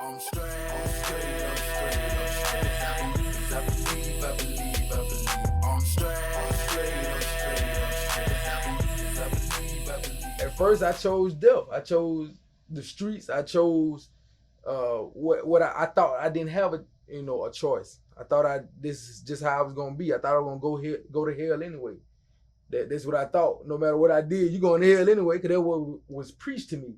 I'm straight, I'm straight, I'm straight, I'm straight. I believe, I believe, I believe, I believe. I'm straight, I'm straight, I'm straight, I'm straight. I believe, I believe, I believe. At first, I chose death. I chose the streets. I chose what I thought I didn't have a choice. I thought this is just how I was gonna be. I thought I was gonna go to hell anyway. That's what I thought. No matter what I did, you're going to hell anyway, because that's what was preached to me.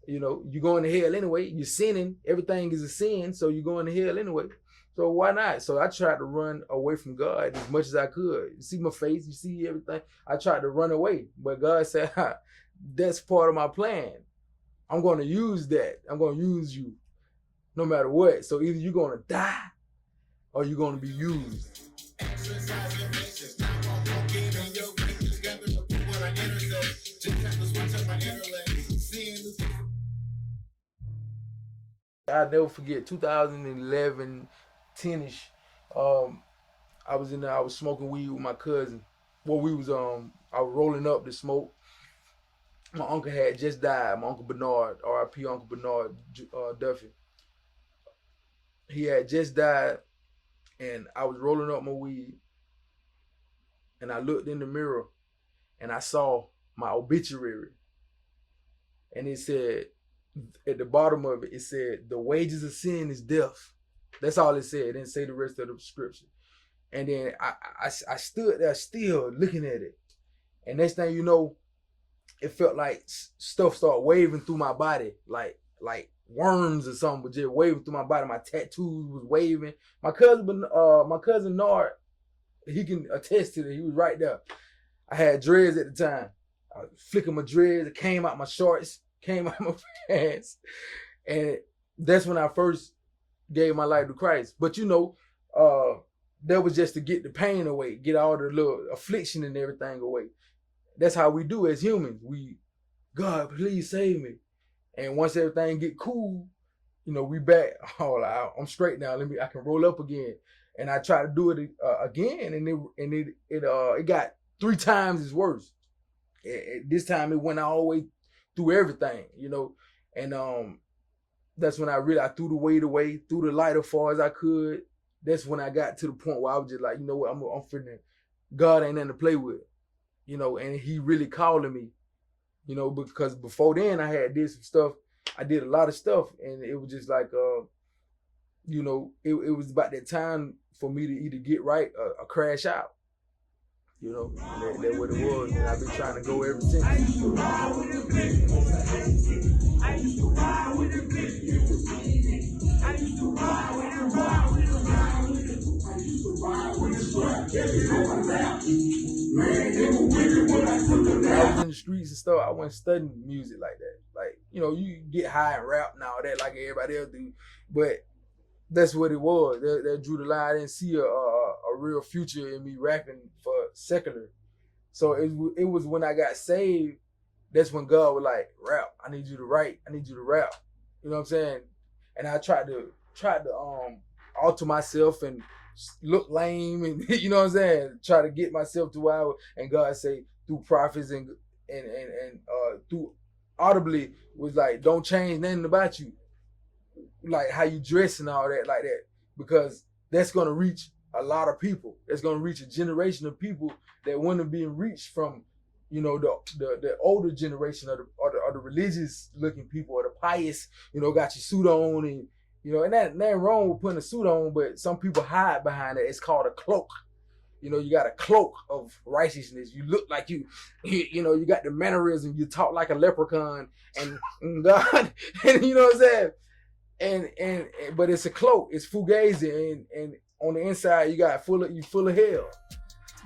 You know, you're going to hell anyway. You're sinning. Everything is a sin, so you're going to hell anyway. So why not? So I tried to run away from God as much as I could. You see my face, you see everything. I tried to run away, but God said, that's part of my plan. I'm going to use that. I'm going to use you no matter what. So either you're going to die or you're going to be used. I'll never forget 2011, 10ish. I was in there, I was smoking weed with my cousin. Well, I was rolling up the smoke. My uncle had just died, my Uncle Bernard, R.I.P. Uncle Bernard Duffy. He had just died, and I was rolling up my weed, and I looked in the mirror, and I saw my obituary. And it said, at the bottom of it, it said, the wages of sin is death. That's all it said. It didn't say the rest of the scripture. And then I stood there still looking at it. And next thing you know, it felt like stuff started waving through my body, like worms or something, but just waving through my body. My tattoos was waving. My cousin Nard, he can attest to that. He was right there. I had dreads at the time. I was flicking my dreads. It came out my shorts, came out my pants, and that's when I first gave my life to Christ. But that was just to get the pain away, get all the little affliction and everything away. That's how we do as humans. God, please save me. And once everything get cool, we back. Oh, I'm straight now. I can roll up again. And I try to do it again, and it got 3 times as worse. This time it went all the way through everything, and that's when I threw the weight away, threw the light as far as I could. That's when I got to the point where I was just like, you know what, I'm finna, God ain't nothing to play with, and he really calling me, because before then I did some stuff. I did a lot of stuff, and it was just like, it was about that time for me to either get right or crash out. That's what it was, and I've been trying to go ever since. I used to ride with the bitch. I used to ride with the bitch. I used to ride with the ride with the ride with the. I used to ride with the strap. Man, they were with it when I took the rap. I was in the streets and stuff. I wasn't studying music like that. Like, you get high and rap and all that like everybody else do, but that's what it was. That drew the line. I didn't see a real future in me rapping for secular. So it was when I got saved, that's when God was like, rap. I need you to write. I need you to rap. You know what I'm saying? And I tried to alter myself and look lame, and you know what I'm saying? Try to get myself to where I was, and God say through prophets and through audibly was like, don't change nothing about you. Like how you dress and all that like that, because that's going to reach a lot of people. It's going to reach a generation of people that wouldn't have been reached from, the older generation of the religious looking people, or the pious, got your suit on, and and that nothing wrong with putting a suit on, but some people hide behind it. It's called a cloak. You got a cloak of righteousness. You look like you got the mannerism. You talk like a leprechaun, and God, and you know what I'm saying. And but it's a cloak. It's fugazi, and on the inside you got full of hell.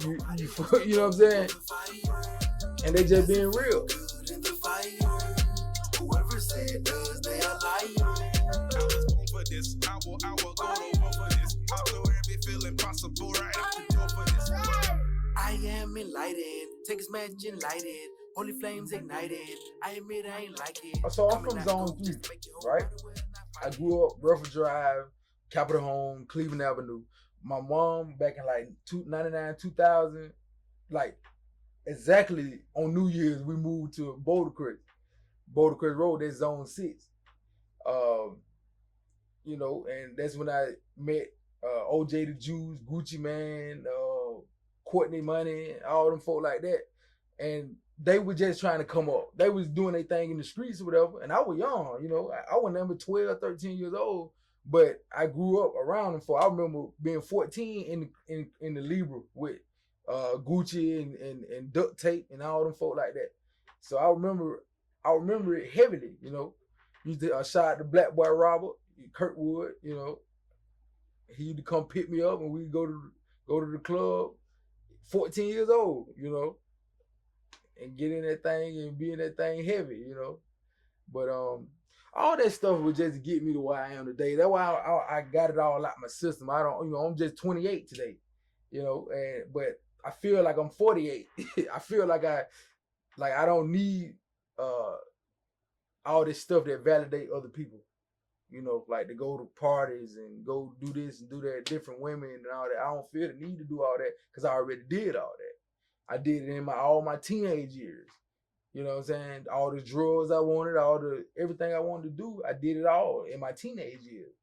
You know what I'm saying? And they just being real. Whoever said does, they are lying. I was born for this. I will go to war for this. I'm so happy, feeling possible right up the door for this. I am enlightened. Take his match and light it. Holy flames ignited. I admit I ain't like it. So I'm from Zone 3, right? I grew up Rufford Drive, Capitol Home, Cleveland Avenue. My mom, back in like 99, 2000, like exactly on New Year's, we moved to Broderick Road, that's Zone 6. you know, and that's when I met OJ the Juice, Gucci Man, Courtney Money, all them folk like that. And they were just trying to come up. They was doing their thing in the streets or whatever. And I was young, you know. I was number 12, 13 years old. But I grew up around them for I remember being 14 in the Libra with Gucci and duct tape and all them folk like that. So I remember it heavily, you know. Used to shout out to Black Boy Robert, Kirkwood, you know. He used to come pick me up and we'd go to the club, 14 years old, you know, and get in that thing and be in that thing heavy, you know. But all that stuff would just get me to where I am today. That's why I got it all out my system. I don't, you know, I'm just 28 today, you know, but I feel like I'm 48. I feel like I don't need all this stuff that validate other people. You know, like to go to parties and go do this and do that, different women and all that. I don't feel the need to do all that because I already did all that. I did it in all my teenage years. You know what I'm saying? All the drugs I wanted, everything I wanted to do, I did it all in my teenage years.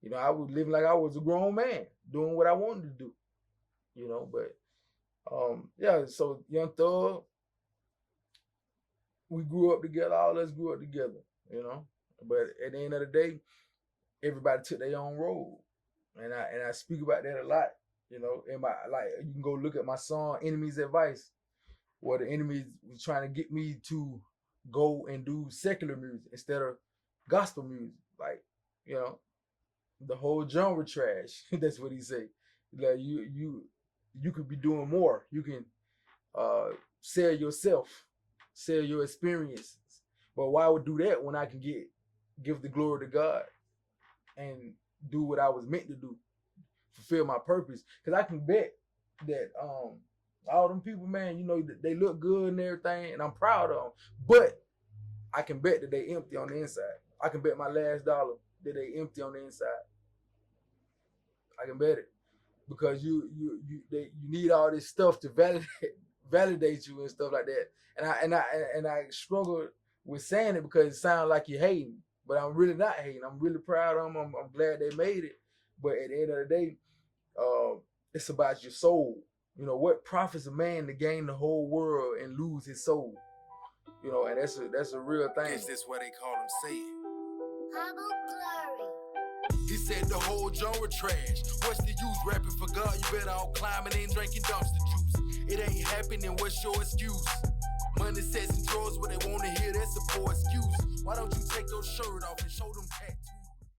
You know, I was living like I was a grown man, doing what I wanted to do. You know, but yeah, so Young Thug, we grew up together, all of us grew up together, you know. But at the end of the day, everybody took their own road. And I speak about that a lot. You know, you can go look at my song Enemy's Advice, where the enemy was trying to get me to go and do secular music instead of gospel music. Like, you know, the whole genre trash. That's what he said. Like you could be doing more. You can sell yourself, sell your experiences. But why would do that when I can give the glory to God and do what I was meant to do, fulfill my purpose? Because I can bet that all them people, man, you know, they look good and everything, and I'm proud of them. But I can bet that they empty on the inside. I can bet my last dollar that they empty on the inside. I can bet it because you need all this stuff to validate you and stuff like that. And I struggle with saying it because it sounds like you're hating, but I'm really not hating. I'm really proud of them. I'm glad they made it. But at the end of the day, it's about your soul. You know, what profits a man to gain the whole world and lose his soul? You know, and that's a real thing. Guess that's what they call him saying. He said the whole genre trash. What's the use rapping for God? You better all climbing and drinking dumpster juice. It ain't happening, what's your excuse? Money, sex, and drugs, what they want to hear, that's a poor excuse. Why don't you take your shirt off and show them tattoos?